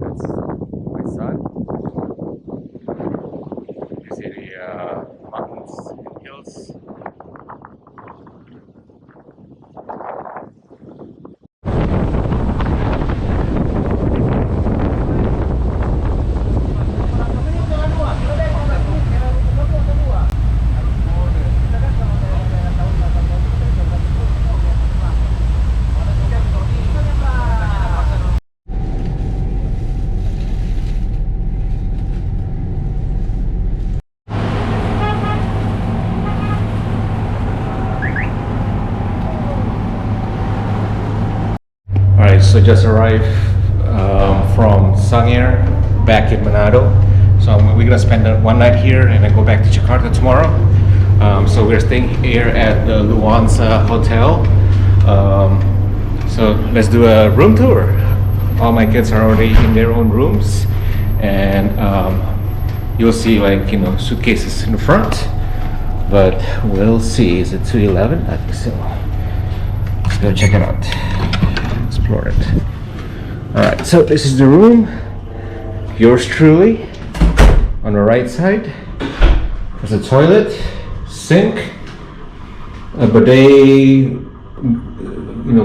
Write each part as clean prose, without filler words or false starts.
That's my son. You see the mountains and hills. Alright, so just arrived from Sangir back in Manado. So we're gonna spend one night here and then go back to Jakarta tomorrow. So we're staying here at the Luansa Hotel. So let's do a room tour. All my kids are already in their own rooms, and you'll see, like, you know, suitcases in the front. But we'll see. Is it 211? I think so. Let's go check it out. Explore it. Alright, so this is the room. Yours truly. On the right side, there's a toilet, sink, a bidet,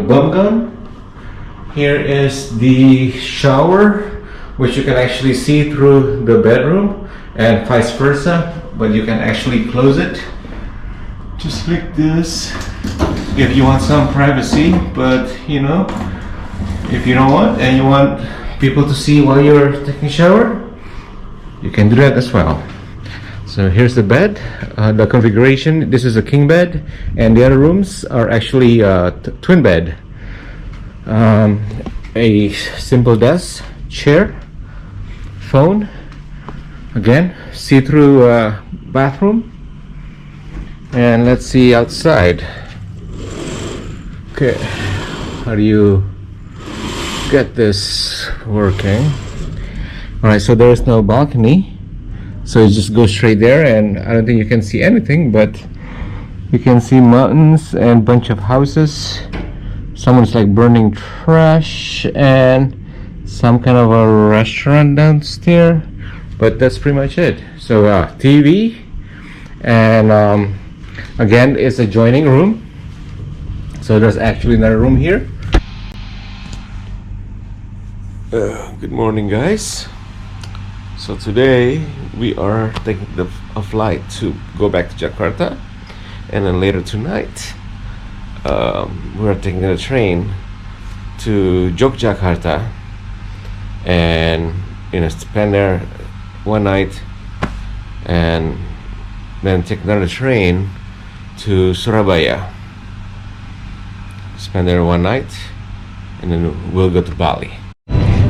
bum gun. Here is the shower, which you can actually see through the bedroom, and vice versa, but you can actually close it just like this if you want some privacy. But if you don't want and you want people to see while you're taking a shower, you can do that as well. So here's the bed, the configuration. This is a king bed, and the other rooms are actually twin bed. A simple desk, chair, phone, again see-through bathroom. And let's see outside. Okay, how do you get this working? Alright, so there is no balcony, so you just go straight there, and I don't think you can see anything, but you can see mountains and bunch of houses. Someone's like burning trash, and some kind of a restaurant downstairs, but that's pretty much it. So TV, and again, it's a joining room, so there's actually another room here. Good morning, guys. So today we are taking a flight to go back to Jakarta, and then later tonight we are taking a train to Yogyakarta, and spend there one night, and then take another train to Surabaya, spend there one night, and then we'll go to Bali.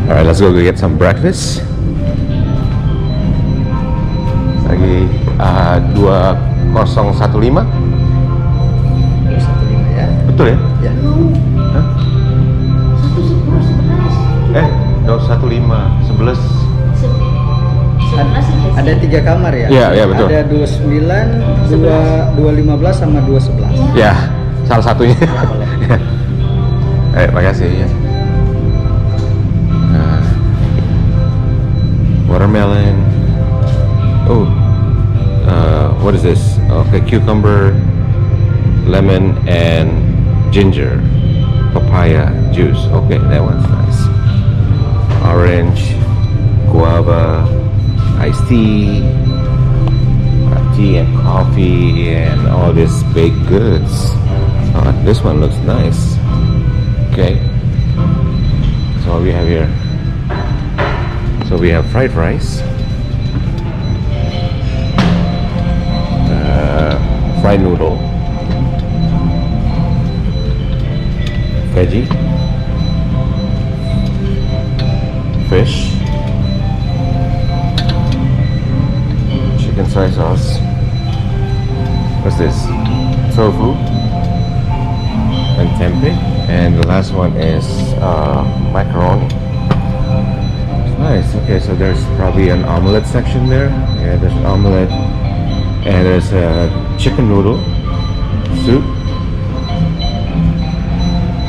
Alright, let's go get some breakfast. Lagi 2015. 215 ya. Betul ya? Ya. Hah? 215 11. Ada 3 kamar ya? Iya, betul. Ada 29, 215 sama 211. Ya, salah satunya. Ya, boleh. Makasih ya. Watermelon. What is this? Okay, cucumber, lemon, and ginger, papaya juice. Okay, that one's nice. Orange, guava, iced tea, tea and coffee, and all these baked goods. This one looks nice. Okay, so what we have here. So we have fried rice, fried noodle, veggie, fish, chicken soy sauce. What's this? Tofu and tempeh, and the last one is macaroni. Nice. Okay, so there's probably an omelette section there. Yeah, there's an omelette, and there's a chicken noodle soup.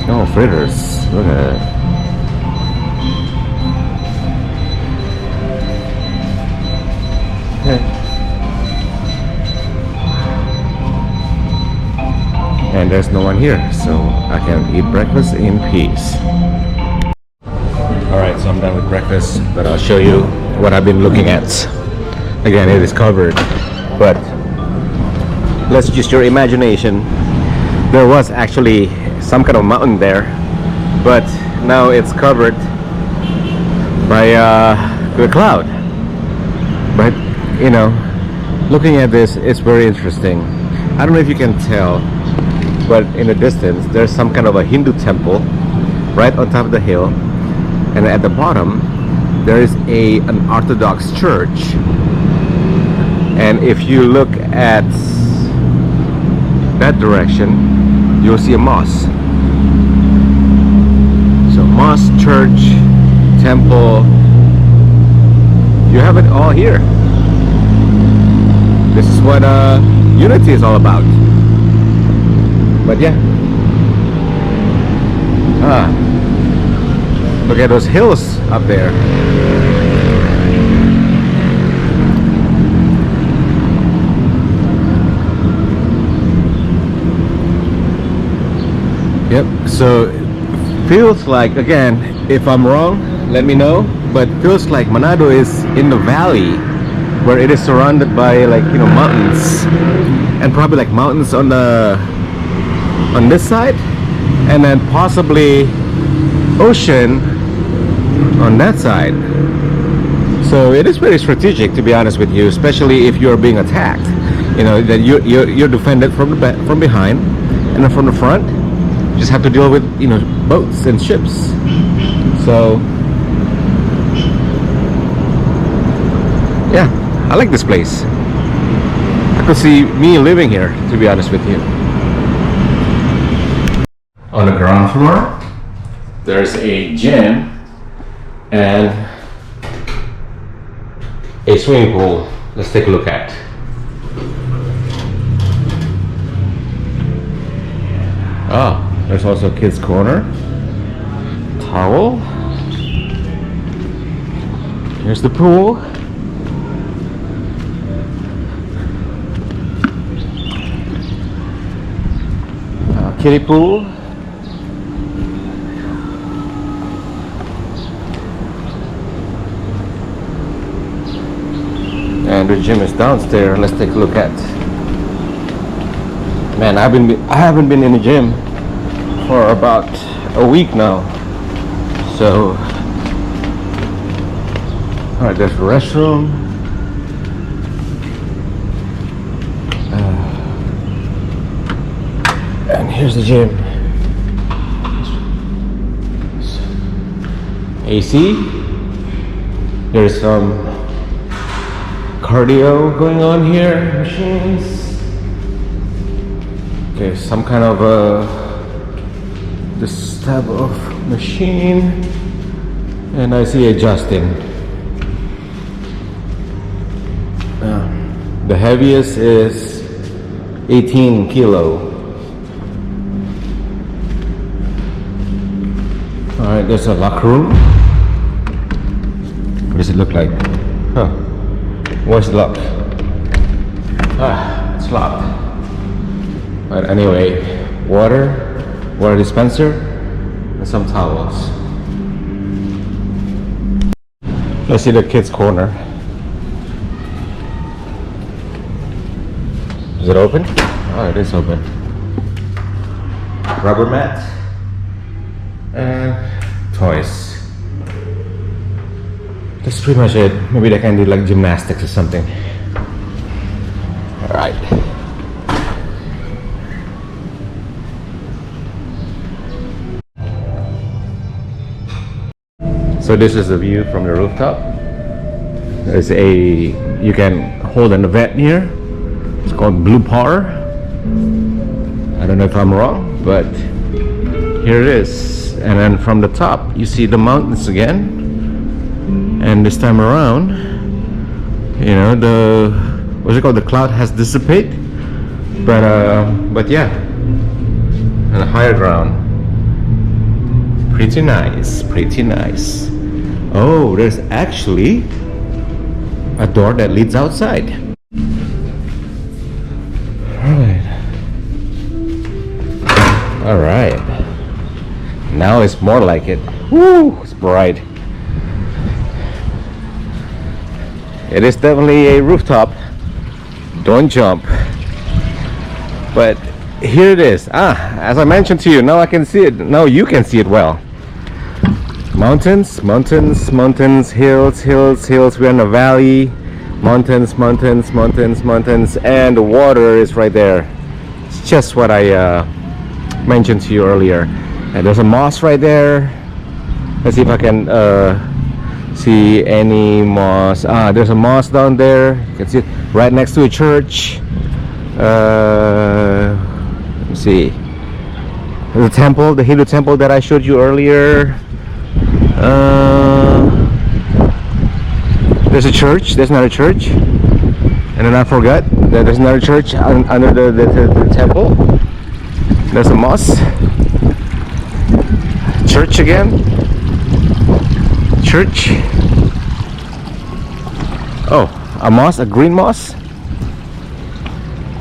Oh, fritters. Look at that. Okay. And there's no one here, so I can eat breakfast in peace. Alright, so I'm done with breakfast, but I'll show you what I've been looking at. Again, it is covered, but let's use your imagination. There was actually some kind of mountain there, but now it's covered by the cloud. But you know, looking at this, it's very interesting. I don't know if you can tell, but in the distance there's some kind of a Hindu temple right on top of the hill, and at the bottom there is an Orthodox church. And if you look at that direction, you'll see a mosque. So mosque, church, temple, you have it all here. This is what unity is all about. But yeah, look at those hills up there. Yep, so feels like, again, if I'm wrong, let me know, but feels like Manado is in the valley where it is surrounded by, like, you know, mountains, and probably like mountains on this side, and then possibly ocean on that side. So it is very strategic, to be honest with you, especially if you're being attacked. You know that you're defended from behind, and then from the front you just have to deal with, you know, boats and ships. So yeah, I like this place. I could see me living here, to be honest with you. On the ground floor, there's a gym and a swimming pool. Let's take a look at. Oh, there's also a kids' corner. Towel. Here's the pool. Kiddie pool. And the gym is downstairs. Let's take a look at. Man, I haven't been in the gym for about a week now. So, all right, there's the restroom. And here's the gym. AC. There's some cardio going on here, machines. Okay, some kind of this type of machine, and I see adjusting. The heaviest is 18 kilo. All right, there's a locker room. What does it look like? Huh? Where's the lock? It's locked. But anyway, water dispenser, and some towels. Let's see the kids' corner. Is it open? Oh, it is open. Rubber mat and toys. That's pretty much it. Maybe they can do like gymnastics or something. All right. So this is the view from the rooftop. There's you can hold an event here. It's called Blue Par. I don't know if I'm wrong, but here it is. And then from the top, you see the mountains again. And this time around, you know, what's it called? The cloud has dissipated. But yeah, on a higher ground. Pretty nice, pretty nice. Oh, there's actually a door that leads outside. Alright. Now it's more like it. Woo! It's bright. It is definitely a rooftop. Don't jump. But here it is. As I mentioned to you, now I can see it. Now you can see it well. Mountains, mountains, mountains, hills, hills, hills. We're in a valley. Mountains, mountains, mountains, mountains, and the water is right there. It's just what I mentioned to you earlier. And there's a mosque right there. Let's see if I can see any mosque. There's a mosque down there. You can see it right next to a church. Let me see. The temple, the Hindu temple that I showed you earlier. There's a church. There's another church, and then I forgot that there's another church under the temple. There's a mosque. Church again. Church. Oh, a mosque, a green mosque,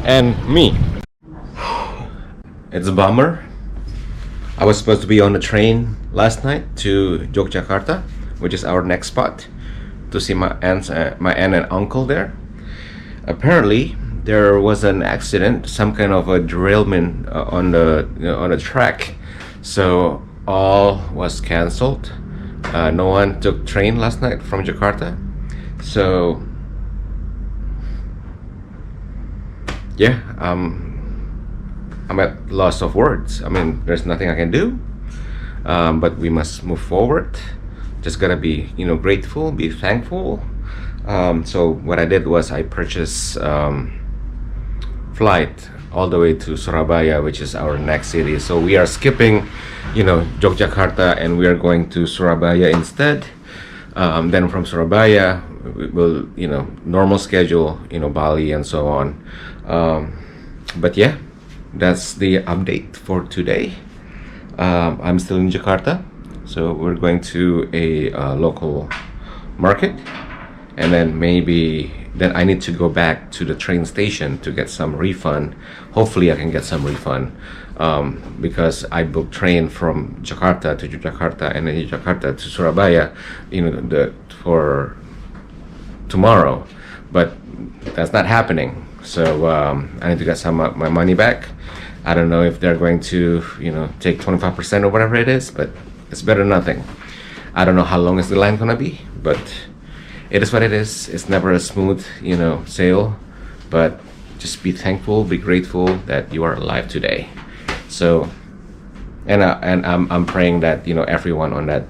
and me. It's a bummer. I was supposed to be on the train last night to Yogyakarta, which is our next spot, to see my aunt and uncle there. Apparently, there was an accident, some kind of a derailment on the track, so all was cancelled. No one took train last night from Jakarta, so yeah, I'm at loss of words. I mean, there's nothing I can do, but we must move forward. Just gotta be, grateful, be thankful. So what I did was I purchased flight all the way to Surabaya, which is our next city. So we are skipping, Yogyakarta, and we are going to Surabaya instead. Then from Surabaya, we'll, normal schedule, Bali and so on. But yeah, that's the update for today. I'm still in Jakarta, so we're going to a local market, and then then I need to go back to the train station to get some refund. Hopefully I can get some refund, because I booked train from Jakarta to Jakarta and then Jakarta to Surabaya, for tomorrow, but that's not happening. So I need to get some of my money back. I don't know if they're going to, take 25% or whatever it is, but it's better than nothing. I don't know how long is the line gonna be, but it is what it is. It's never a smooth, sail, but just be thankful, be grateful that you are alive today. So, and I'm praying that everyone on that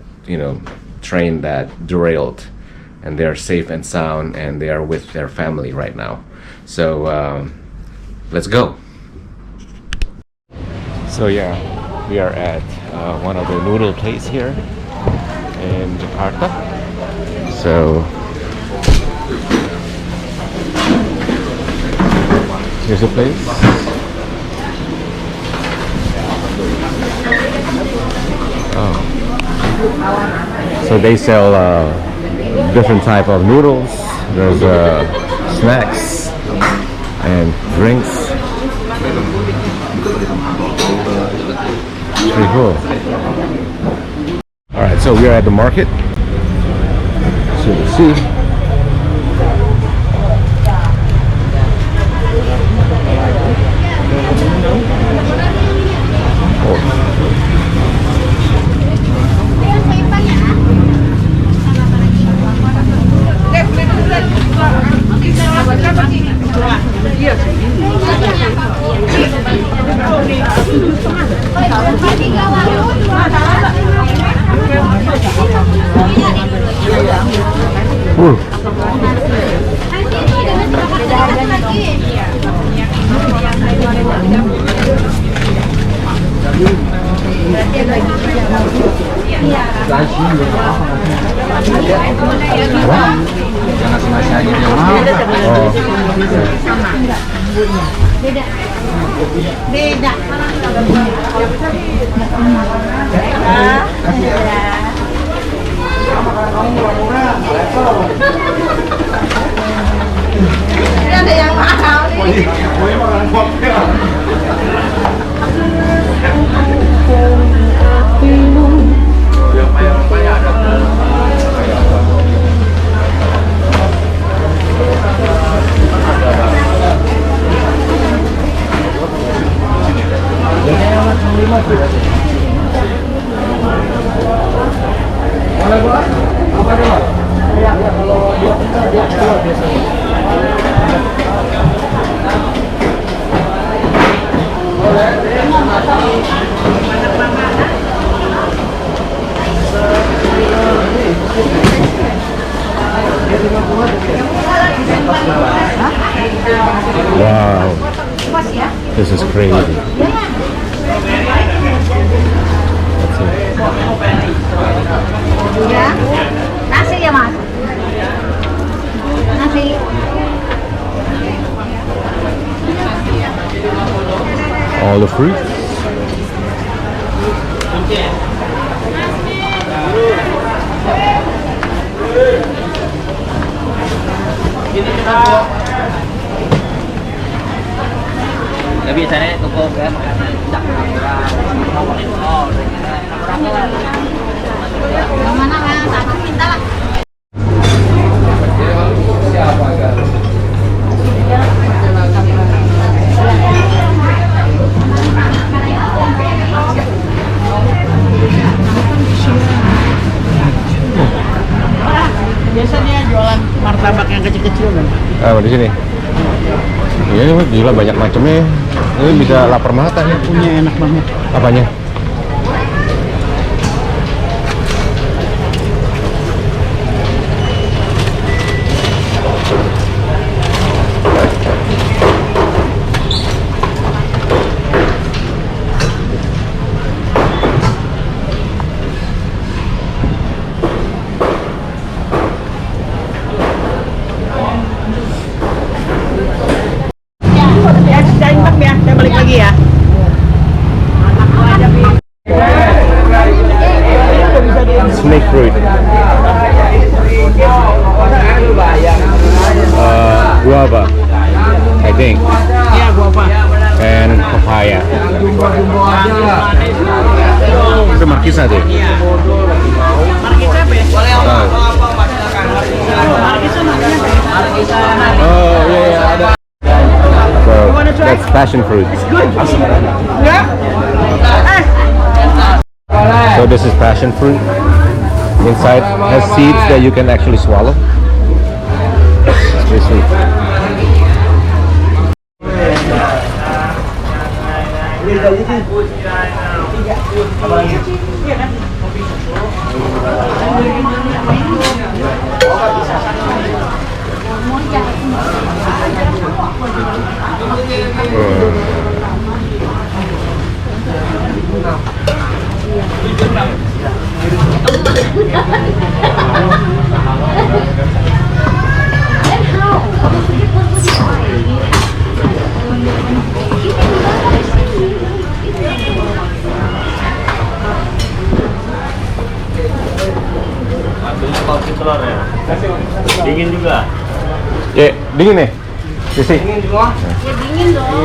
train that derailed, and they're safe and sound, and they are with their family right now. So let's go. So yeah, we are at one of the noodle place here in Jakarta. So here's the place. Oh. So they sell different type of noodles. There's snacks and drinks. Pretty cool. Alright, so we are at the market. So you see. Beda. Ini ada yang mahal nih. Wow, this is crazy. That's it. Ya, nasi ya mas. Nasi. All the fruits. Tapi biasanya toko ya makanan tidak Yang mana mas? Aku minta lah. Biasa dia jualan martabak yang kecil-kecil kan. Ah, di sini. Iya, gila banyak macamnya. Ini bisa lapar mata nih. Punya enak banget. Apanya? Ya, saya imbang ya. Saya balik lagi ya. Snake fruit. Guava, I think, Iya, gua apa? and papaya. Itu markisa tuh. Markisa apa ya? Tahu. Markisa namanya apa ya? Oh iya iya ada. So that's passion fruit. Good. Ya. So this is passion fruit. Inside has seeds that you can actually swallow. It's very sweet. dingin juga. Ya, dingin nih. Sisi. Ya dingin dong.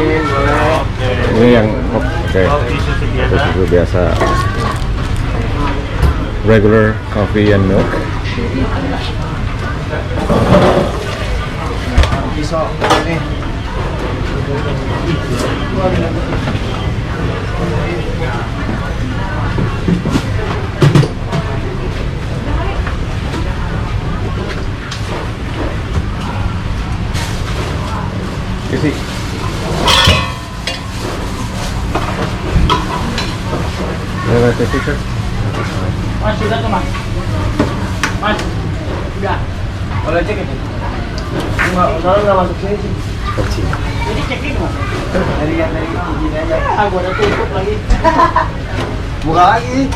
Ini yang oke. Kopi susu biasa. Susu biasa. Regular coffee and milk. Sisi. Ada sisi, sir? Mas, sudah tuh mas. Mas, sudah. Boleh cek itu? Soalnya nggak masuk sini sih. Kecil. Jadi cekin mas. Dari izin aja. Ah, gua udah tutup lagi. Buka lagi.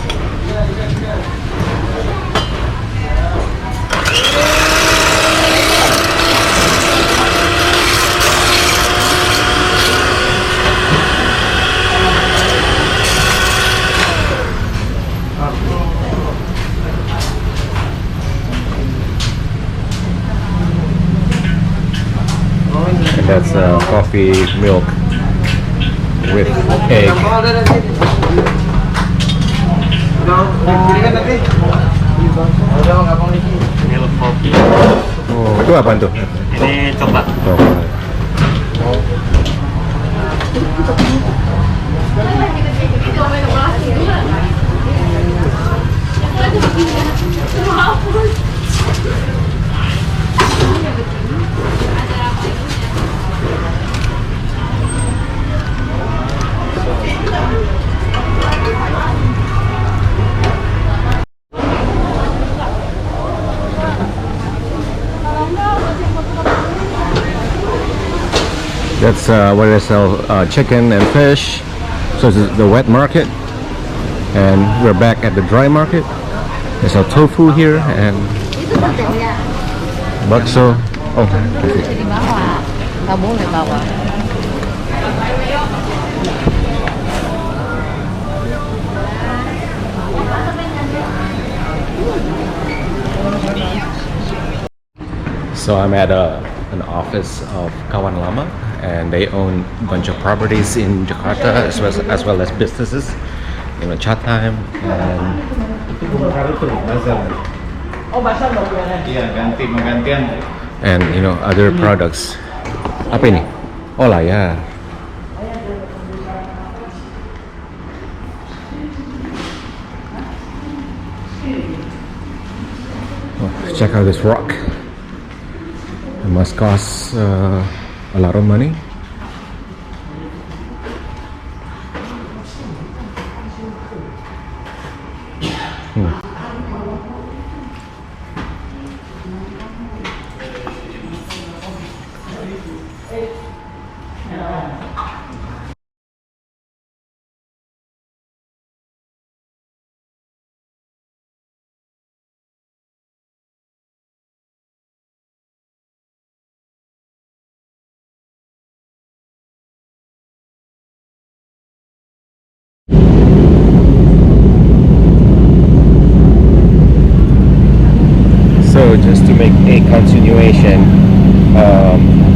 And that's coffee milk with egg. Milk coffee. Oh, itu apa tuh? Ini coklat. Coklat. That's where they sell chicken and fish. So this is the wet market, and we're back at the dry market. They sell tofu here and Itu betul ya. bakso. Oh, Di bawah. Nggak boleh bawa. so I'm at an office of Kawan Lama, and they own a bunch of properties in Jakarta as well as businesses in Chatham and Oh, basah loh ya. Iya, gantian. and other products. Apa ini? Oh lah ya. Oh, check out this rock. It must cost a lot of money. So just to make a continuation,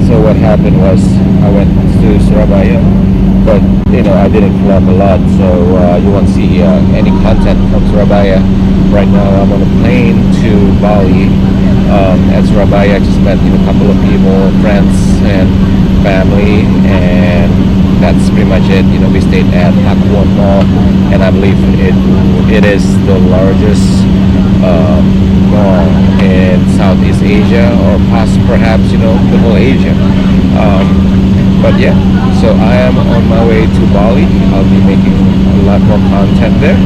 so what happened was I went to Surabaya, but I didn't vlog a lot, so you won't see any content from Surabaya. Right now I'm on a plane to Bali. At Surabaya I just met a couple of people, friends and family, and that's pretty much it. We stayed at Pakuwon Mall, and I believe it is the largest mall in Southeast Asia, or perhaps the whole Asia. But yeah, so I am on my way to Bali. I'll be making a lot more content there.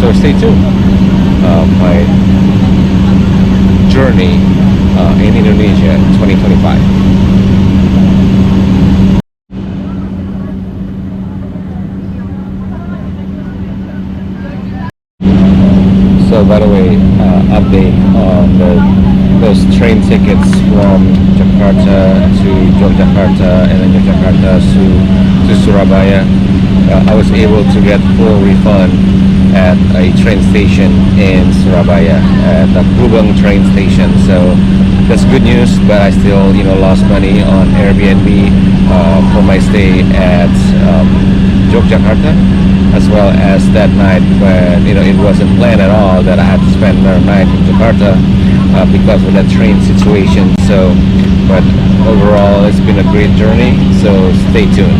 So stay tuned. My journey in Indonesia 2025. So by the way, update on those train tickets from Jakarta to Yogyakarta and then Yogyakarta to Surabaya. I was able to get full refund at a train station in Surabaya, at the Gubeng train station. So that's good news, but I still lost money on Airbnb for my stay at Yogyakarta, as well as that night when it wasn't planned at all that I had to spend another night in Jakarta because of that train situation. So, but overall it's been a great journey, so stay tuned.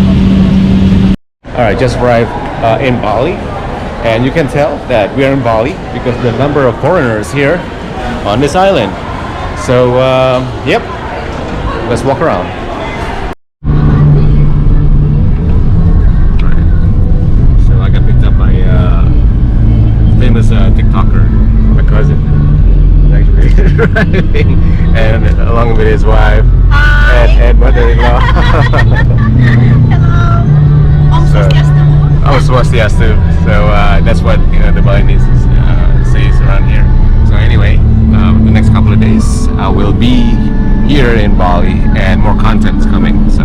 Alright, just arrived in Bali, and you can tell that we are in Bali because the number of foreigners here on this island. So yep, let's walk around. Famous TikToker, my cousin, actually driving, and along with his wife and mother-in-law. Hello. Om Swastiastu. So that's what the Balinese says around here. So anyway, the next couple of days I will be here in Bali, and more content's coming. So.